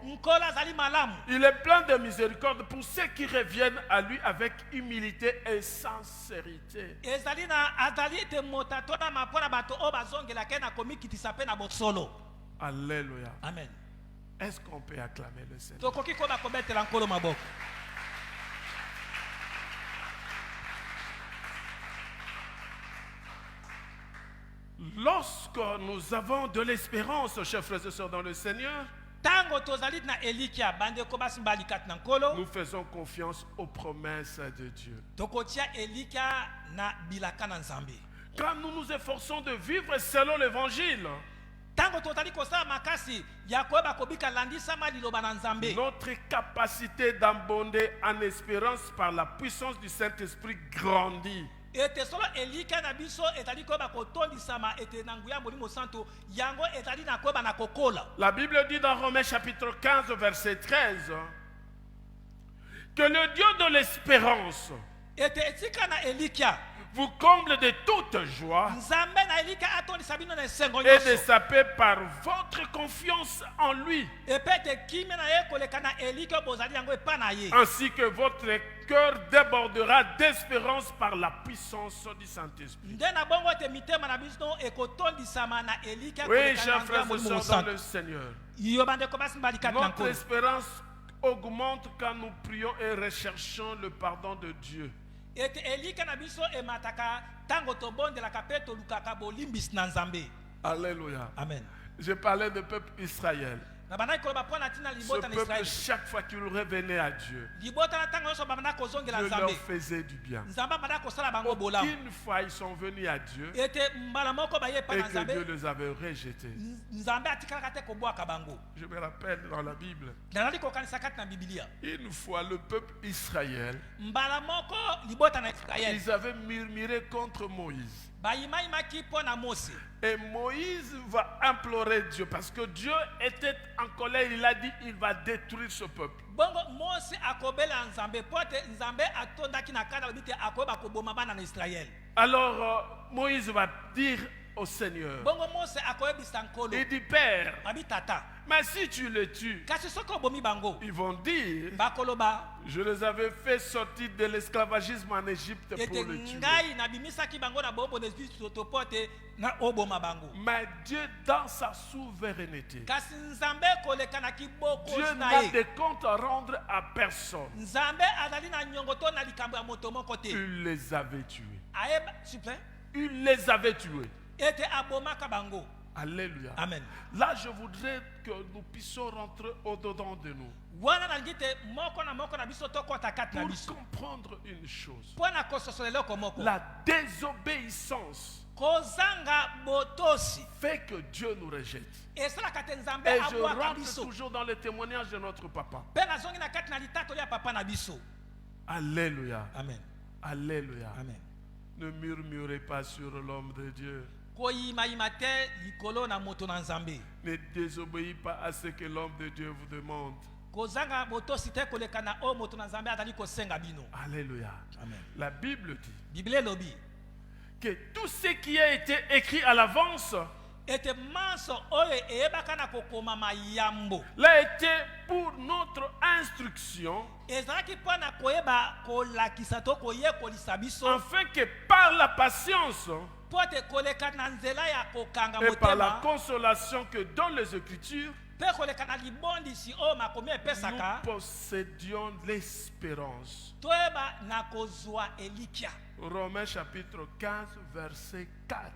Il est plein de miséricorde pour ceux qui reviennent à lui avec humilité et sincérité. Alléluia. Amen. Est-ce qu'on peut acclamer le Seigneur? Lorsque nous avons de l'espérance, chers frères et sœurs dans le Seigneur, nous faisons confiance aux promesses de Dieu. Quand nous nous efforçons de vivre selon l'évangile, notre capacité d'abonder en espérance par la puissance du Saint-Esprit grandit. La Bible dit dans Romains chapitre 15 verset 13 que le Dieu de l'espérance vous comble de toute joie et de sa paix par votre confiance en lui, ainsi que votre cœur débordera d'espérance par la puissance du Saint-Esprit. Oui, chers frères et sœurs dans le Seigneur, notre espérance augmente quand nous prions et recherchons le pardon de Dieu. Alléluia. Amen. Je parlais du peuple Israël. Ce peuple, chaque fois qu'il revenait à Dieu, Dieu leur faisait du bien. Aucune fois ils sont venus à Dieu et que Dieu les avait rejetés. Je me rappelle dans la Bible, une fois le peuple Israël, ils avaient murmuré contre Moïse. Et Moïse va implorer Dieu parce que Dieu était en colère. Il a dit il va détruire ce peuple. Alors Moïse va dire au Seigneur. bongo Mose akoyebisa nkolo Il dit, Père, abi tata mais si tu les tues, kasi soki obomi bango ils vont dire, bakoloba je les avais fait sortir de l'esclavagisme en Égypte ete pour les tuer. ngai nabimisaki bango na bombo na biso to po te na oboma bango Mais Dieu, dans sa souveraineté, kasi nzambe koleka na Dieu kibokosi na n'a ye de compte à rendre à personne. nzambe azali na nyongo to na likambo ya moto moko te Il les avait tués. ayeba super Il les avait tués. ete abomaka bango Alléluia. amen Là, je voudrais que nous puissions rentrer au-dedans de nous wana nalingi te moko na biso tokɔta kati na pour biso comprendre une chose. mpo na kososola eloko moko La désobéissance kozanga botosi fait que Dieu nous rejette. esalaka te nzambe Et je abwaka rentre biso toujours dans le témoignage de notre papa. mpe nazongi na kati na litatoli ya papa na biso Alléluia. amen Alléluia. amen Ne murmurez pas sur l'homme de Dieu. koyimayima te likolo na moto na nzambe Ne désobéis pas à ce que l'homme de Dieu vous demande. kozanga botosi te koleka na oyo moto na nzambe azali kosenga bino Alléluia. amen La Bible dit biblia elobi que tout ce qui a été écrit à l'avance ete manso oyo eyebaka na kokoma mayambo l'a été pour notre instruction, ezalaki mpo na koyeba kolakisa to koyekolisa biso afin que par la patience mpo te koleka na nzela ya kokanga et par la motema consolation que donnent les Écritures, mpe koleka na libondisi oyo makomi epesaka nous possédions l'espérance. toyeba na kozwa elikya Romains chapitre 15, verset 4.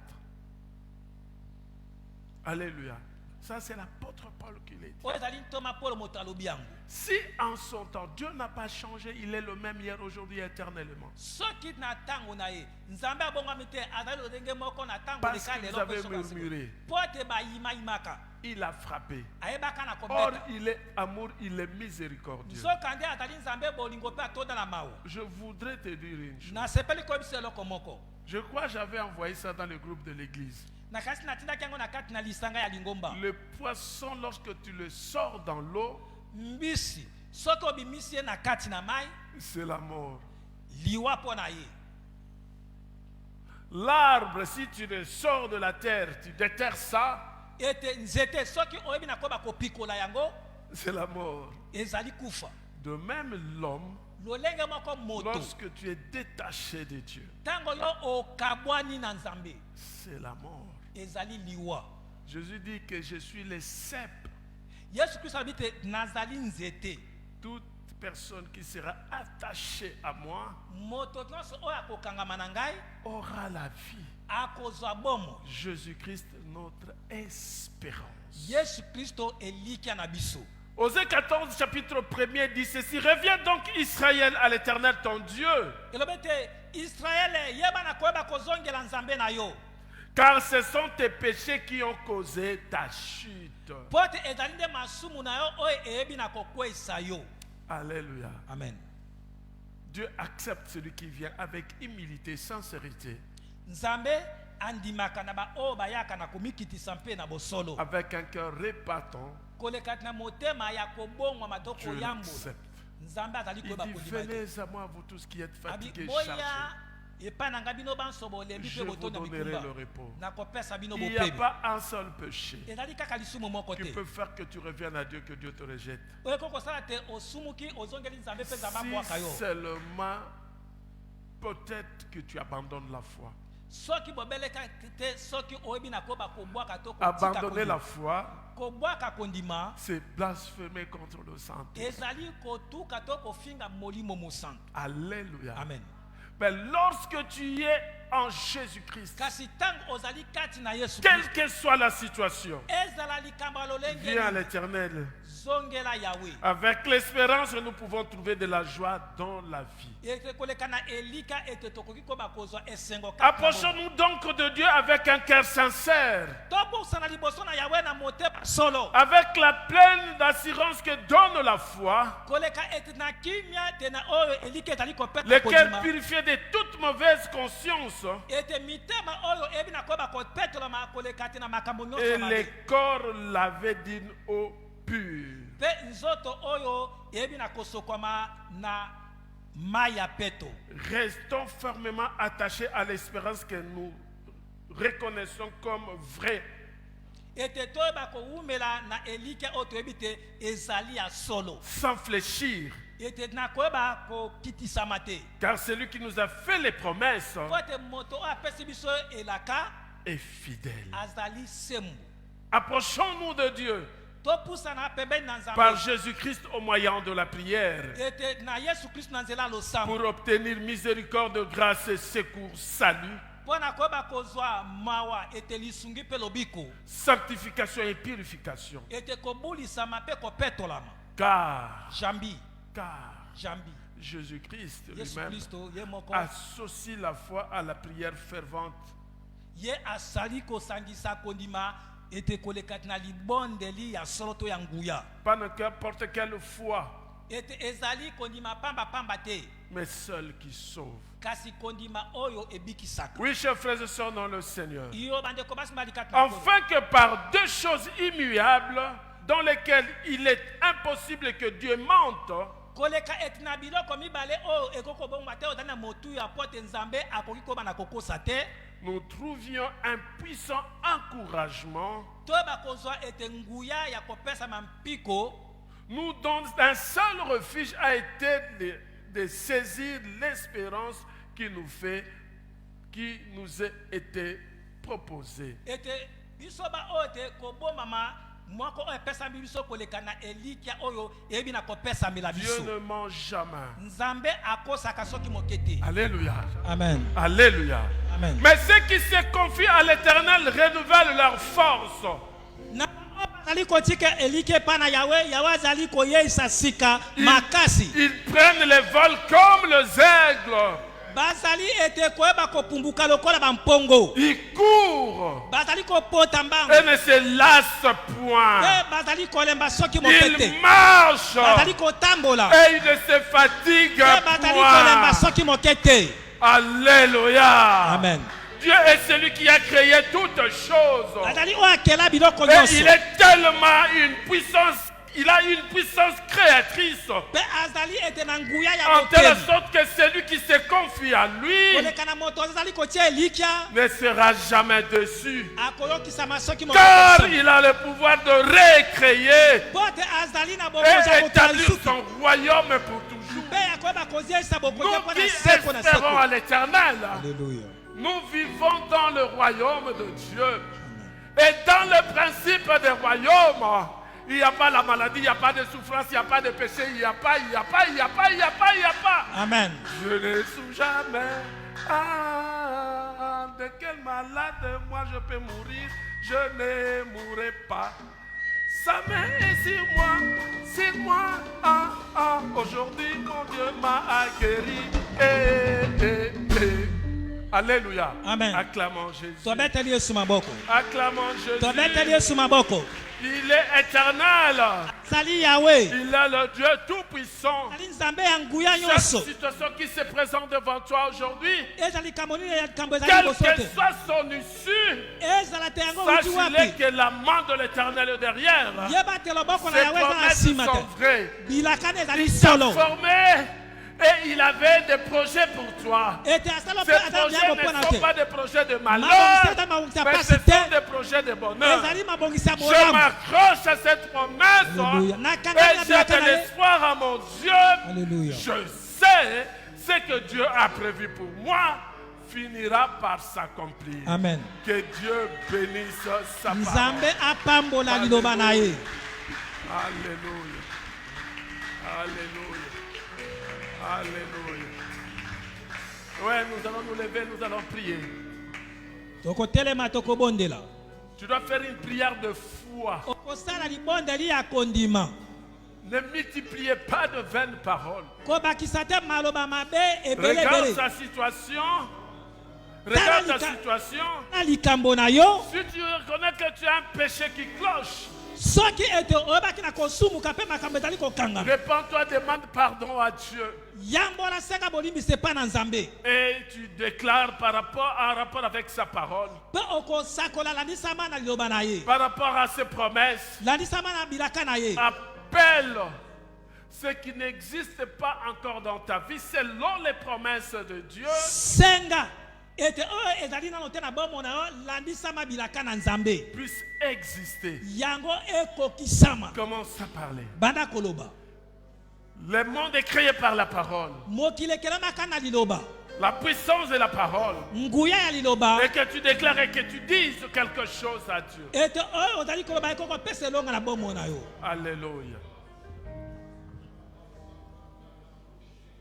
Alléluia. Ça, c'est l'apôtre Paul qui l'a dit. oyo ezali ntoma polo moto alobi yango Si en son temps, Dieu n'a pas changé, il est le même hier, aujourd'hui, éternellement. soki na ntango na ye nzambe abongwami te azali lolenge moko na ntango Parce leka que lelo vous avez mpe soki asiko. murmuré, mpo te bayimayimaka il a frappé. ayebaka na Or, kobeta il est amour, il est miséricordieux. nzoka nde azali nzambe bolingo mpe atondala mawa Je voudrais te dire une chose. nasepeli koyebisa eloko moko Je crois que j'avais envoyé ça dans le groupe de l'église. na kasi natindaki yango na kati na lisanga ya lingomba Le poisson, lorsque tu le sors dans l'eau, mbisi soki obimisi ye na kati na mai c'est la mort. liwa mpo na ye L'arbre, si tu le sors de la terre, tu déterres ça, ete nzete soki oyebi na koyeba kopikola yango c'est la mort. ezali kufa De même, l'homme, lolenge moko moto lorsque tu es détaché de Dieu, ntango yo okabwani na nzambe c'est la mort. ezali liwa Jésus dit que je suis le cep. yesu kristo alobi te nazali nzete Toute personne qui sera attachée à moi moto nyonso oyo akokangama na ngai aura la vie. akozwa bomo Jésus-Christ, notre espérance. yesu kristo elikya na biso Osée 14, chapitre 1er dit ceci. Reviens donc Israël à l'Éternel ton Dieu, elobi te israele yeba na koyeba kozongela nzambe na yo car ce sont tes péchés qui ont causé ta chute. mpo te ezali nde masumu na yo oyo eyebi na kokweyisa yo Alléluia. amen Dieu accepte celui qui vient avec humilité, sincérité, nzambe andimaka na baoyo bayaka na komikitisa mpe na bosolo avec un cœur répatant. koleka na motema ya kobongwama to Dieu koyambola l'accepte. nzambe azali Il koyeba dit, kondima te venez à moi, vous tous qui êtes abi fatigués, boya chargés. epai na ngai bino banso bolembi Je mpe vous botondi ya donnerai le bikumba repos. nakopesa bino Il n'y a bopemi pas un seul péché ezali kaka lisumu moko qui te peut faire que tu reviennes à Dieu, que Dieu te rejette. oyo ekoki kosala te osumuki ozongeli nzambe mpe nzambe abwaka Si yo seulement, peut-être que tu abandonnes la foi. soki bobeleka te soki oyebi na koyeba kobwaka to Abandonner la kotika foi, kobwaka kondima c'est blasphémer contre le sang. ezali kotuka to kofinga molimo mosantu Alléluia. amen Mais lorsque tu es en Jésus-Christ, kasi ntango ozali kati na yesu quelle kristo que soit la situation, ezala likambo ya lolenge viens à nini, l'Éternel. zongela yawe Avec l'espérance, nous pouvons trouver de la joie dans la vie. ete koleka na elika ete tokoki koba kozwa esengo kaka na bomoi. Approchons-nous donc de Dieu avec un cœur sincère, tobosana liboso na yawe na motema solo avec la pleine d'assurance que donne la foi, koleka ete na kimia te na oyo elika ezali le kopeta cœur kondima purifié de toute mauvaise conscience ete mitema oyo eyebi na koyeba kopetolama koleka te na makambo nyonso et ya le mabe corps lavé d'une eau pure. mpe nzoto oyo eyebi na kosokwama na mai ya peto Restons fermement attachés à l'espérance que nous reconnaissons comme vrai. ete toyeba kowumela na elika oyo toyebi te ezali ya solo Sans fléchir. ete na koyeba kokitisama te Car celui qui nous a fait les promesses po ete moto oyo apesi biso elaka est fidèle. azali sembu Approchons-nous de Dieu topusana pembeni na par nzambe Jésus-Christ au moyen de la prière ete na yesu kristu na nzela ya losambo pour obtenir miséricorde, grâce et secours, salut, mpo na koyeba kozwa mawa ete lisungi mpe lobiko sanctification et purification. ete kobulisama mpe kopetolama Car jambi Jésus-Christ yesu lui-même kristo ye moko associe la foi à la prière fervente. ye asali kosangisa kondima ete kolekati na libondeli ya solo to ya nguya Pas n'importe quelle foi, ete ezali kondima pamba te mais celle qui sauve. kasi kondima oyo ebikisaka Oui, chers frères et sœurs dans le Seigneur. yo bandeko basi balikati na Nkolo. Afin que par deux choses immuables, dans lesquelles il est impossible que Dieu mente, koleka ete na biloko mibale oyo ekoki kobongwa te ozali na motu ya po ete nzambe akoki kobana kokosa te nous trouvions un puissant encouragement, toyeba kozwa ete nguya ya kopesama mpiko nous dont un seul refuge a été de saisir l'espérance qui nous a été proposée. ete biso baoyo ete kobomama moko oyo epesami biso koleka na elikia oyo eyebi na kopesamela Dieu biso ne ment jamais. nzambe akosaka soki moke te Alléluia. amen Alléluia. amen Mais ceux qui se confient à l'Éternel renouvellent leur force. na oyo bazali kotika elike epai na yawe azali koyeisa sika makasi Ils prennent les vols comme les aigles. bazali ete koyeba kopumbuka lokola bampongo Ils courent bazali kopota mbango et ne se lassent point. mpe bazali kolemba soki moke te Ils marchent bazali kotambola et ils ne se fatiguent mpe bazali kolemba point. soki moke te Alléluia. amen Dieu est celui qui a créé toutes choses. bazali oyo akela biloko Et nyonso il est tellement une puissance, il a une puissance créatrice. mpe azali ete na nguya ya En telle boteli sorte que celui qui se confie à lui koleka na moto azali kotia elikya ne sera jamais déçu. akoyokisama soki Car moke il a le pouvoir de recréer mpo te azali na bokonzi ya et kotola établir lisusu son royaume pour toujours. mpe akoyeba kozielisa bokonzi Nous mpo qui na seko na espérons à seko l'Éternel, Alléluia. nous vivons dans le royaume de Dieu. Et dans le principe des royaumes, il n'y a pas la maladie, il n'y a pas de souffrance, il n'y a pas de péché, il n'y a pas. amen Je ne suis jamais. Ah, de quel malade moi je peux mourir? Je ne mourrai pas. Sa main est sur moi. Aujourd'hui mon Dieu m'a guéri. Alléluia. Amen. Acclamons Jésus. tobeteli yesu maboko Acclamons tobeteli Jésus. yesu maboko Il est éternel. azali yawe Il est le Dieu tout-puissant. azali nzambe ya nguya Chaque nyonso situation qui se présente devant toi aujourd'hui, eza likambo nini ya likambo ezali quelle liboso que te soit son issue, ezala te yango uti sache-le wapi que la main de l'Éternel est derrière. yeba te loboko na Ses yawe eza na promesses nsima sont te vraies. bilakani ezali Il t'a solo formé et il avait des projets pour toi. ete asala mpe Ces ata projets biango ne mpona sont te pas des projets de mabongisi malheur, ata mabongisi ya mais pasi ce sont te des projets de bonheur. ezali mabongisi ya Je bolamu m'accroche à cette promesse Alléluia. et j'ai de l'espoir à mon Dieu. Alléluia. Je sais ce que Dieu a prévu pour moi finira par s'accomplir. amen Que Dieu bénisse sa parole. nzambe apambola liloba na ye Alléluia. Alléluia. Alléluia. Ouais, nous allons nous lever, nous allons prier. tokotelema tokobondela Tu dois faire une prière de foi. okosala libondeli ya kondima Ne multipliez pas de vaines paroles. kobakisa te maloba mabe Regarde ebelebele sa situation. Regarde ta Talika. situation. na likambo na yo Si tu reconnais que tu as un péché qui cloche, soki ete oyebaki na kosumuka mpe makambo ezali kokanga répands-toi, demande pardon à Dieu. yambola senga bolimbisi epai na nzambe Et tu déclares en rapport avec sa parole, mpe okosakola landisama na liloba na ye par rapport à ses promesses. landisama na bilaka na ye Appelle ce qui n'existe pas encore dans ta vie selon les promesses de Dieu. senga ete oyo ezali nano te na bomoi na yo landisama bilaka na Nzambe puisse exister. yango ekokisama Commence à parler. banda koloba Le monde est créé par la parole. mokili ekelamaka na liloba La puissance de la parole. nguya ya liloba Et que tu déclares et que tu dises quelque chose à Dieu. ete oyo ozali koloba ekokopesa elonga na bomoi na yo. Alléluia.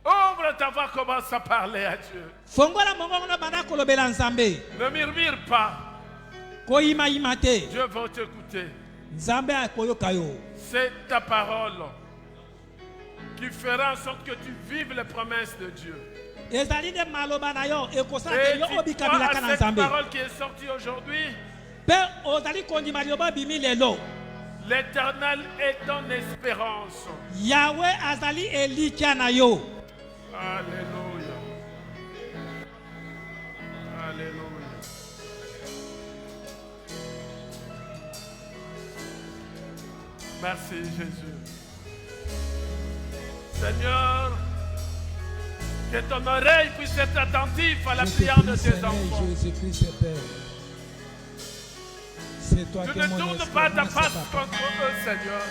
Ouvre ta voix, commence à parler à Dieu. fongola mongongo na banda kolobela Nzambe Ne murmure pas. koyimayima te Dieu va t'écouter. Nzambe akoyoka yo. C'est ta parole qui fera en sorte que tu vives les promesses de Dieu. ezali nde maloba na yo ekosala te Et yo tu obika crois bilaka à na cette Nzambe parole qui est sortie aujourd'hui. mpe ozali kondima liloba bimi lelo L'Éternel est ton espérance. yawe azali elikya na yo. Alléluia. Alléluia. Merci Jésus. Seigneur, que ton oreille puisse être attentive à la Je te prière prie, de tes Seigneur enfants. Jésus-Christ, Père. C'est toi Tu qui ne es mon tournes pas ta espérance, face Papa. contre eux, Seigneur,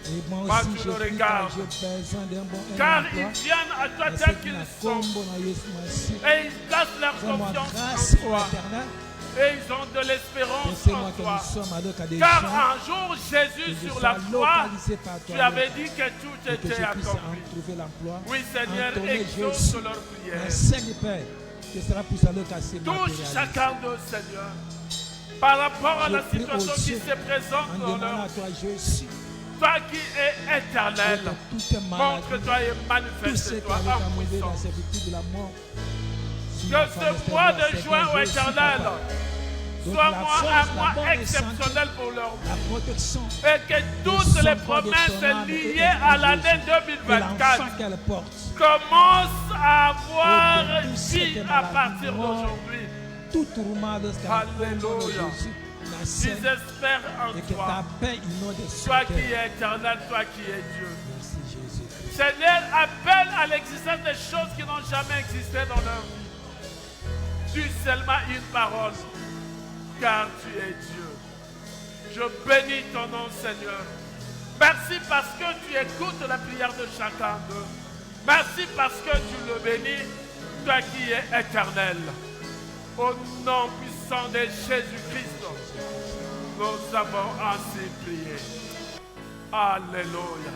Et moi Pas aussi, tu je le prie regardes. car j'ai besoin d'un bon car emploi. ils viennent à toi Parce tels que qu'ils na sont kombo na Yesu Masihi. et ils placent leur Fais-moi confiance grâce en au toi Éternel. et ils ont de l'espérance en Laissez-moi que toi. nous sommes à l'œuvre des Car gens. un jour, Jésus, Que je sur sois la croix, localisé par toi, tu avais Père. dit que tout Et que je était puisse accompli. en trouver l'emploi. Oui, Seigneur, Entonner exauce Jésus. leur prière. Enseigne, Père, que cela puisse à l'œuvre assez Touche matérialiste. chacun d'eux, Seigneur. Par rapport à Je la prie situation au qui Dieu, se présente En dans demandant leur à toi, Jésus, toi qui es éternel, que toutes tes maladies, montre-toi et tout ce manifeste-toi qui avait en amené dans puissance. ces victimes de la mort. Que ce mois de juin au éternel soit un mois exceptionnel pour leur vie. La protection Et que toutes les promesses liées à l'année de l'enfant 2024 qu'elle porte. commencent à avoir Et de tous vie ces à maladies partir mortes. d'aujourd'hui. Tout tourment de ce Alléluia. Ils espèrent et en que toi. ta paix inonde Toi sur qui terre. es éternel, toi qui es Dieu. Merci Jésus. Seigneur, appelle à l'existence des choses qui n'ont jamais existé dans leur vie. Dis seulement une parole, car tu es Dieu. Je bénis ton nom, Seigneur. Merci parce que tu écoutes la prière de chacun d'eux. Merci parce que tu le bénis, toi qui es éternel. Au nom puissant de Jésus-Christ, nous avons ainsi prié. Alléluia.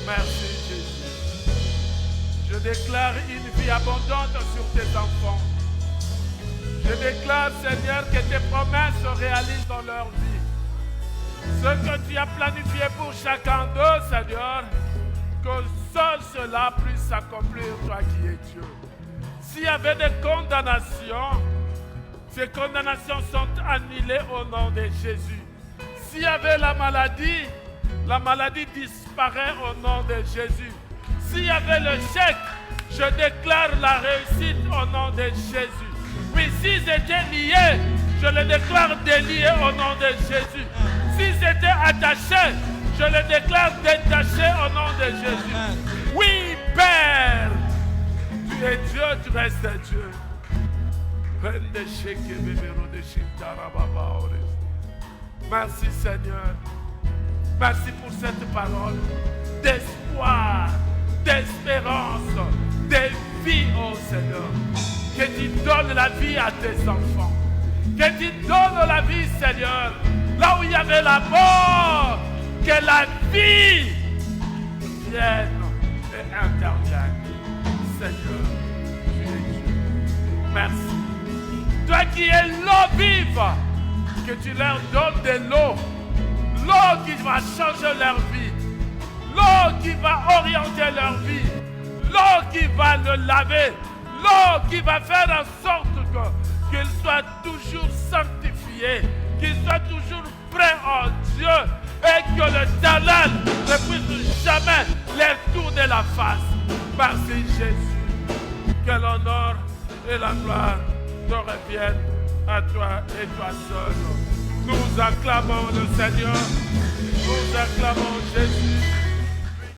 Merci Jésus. Je déclare une vie abondante sur tes enfants. Je déclare, Seigneur, que tes promesses se réalisent dans leur vie. Ce que tu as planifié pour chacun d'eux, Seigneur, que seul cela puisse s'accomplir, toi qui es Dieu. S'il y avait des condamnations, ces condamnations sont annulées au nom de Jésus. S'il y avait la maladie disparaît au nom de Jésus. S'il y avait le chèque, je déclare la réussite au nom de Jésus. Oui, s'ils étaient liés, je les déclare déliés au nom de Jésus. S'ils étaient attachés, je les déclare détachés au nom de Jésus. Oui, Père, tu es Dieu, tu restes Dieu. Merci Seigneur. Merci pour cette parole d'espoir, d'espérance, de vie, oh Seigneur. Que tu donnes la vie à tes enfants. Que tu donnes la vie, Seigneur. Là où il y avait la mort, que la vie vienne et intervienne. Seigneur, tu es Dieu. Merci. Toi qui es l'eau vive, que tu leur donnes de l'eau. L'eau qui va changer leur vie. L'eau qui va orienter leur vie. L'eau qui va le laver. L'eau qui va faire en sorte qu'ils soient toujours sanctifiés. Qu'ils soient toujours prêts en Dieu. Et que l'Éternel ne puisse jamais les tourner la face. Merci Jésus. Que l'honneur et la gloire te reviennent à toi et toi seul. Nous acclamons le Seigneur. Nous acclamons Jésus.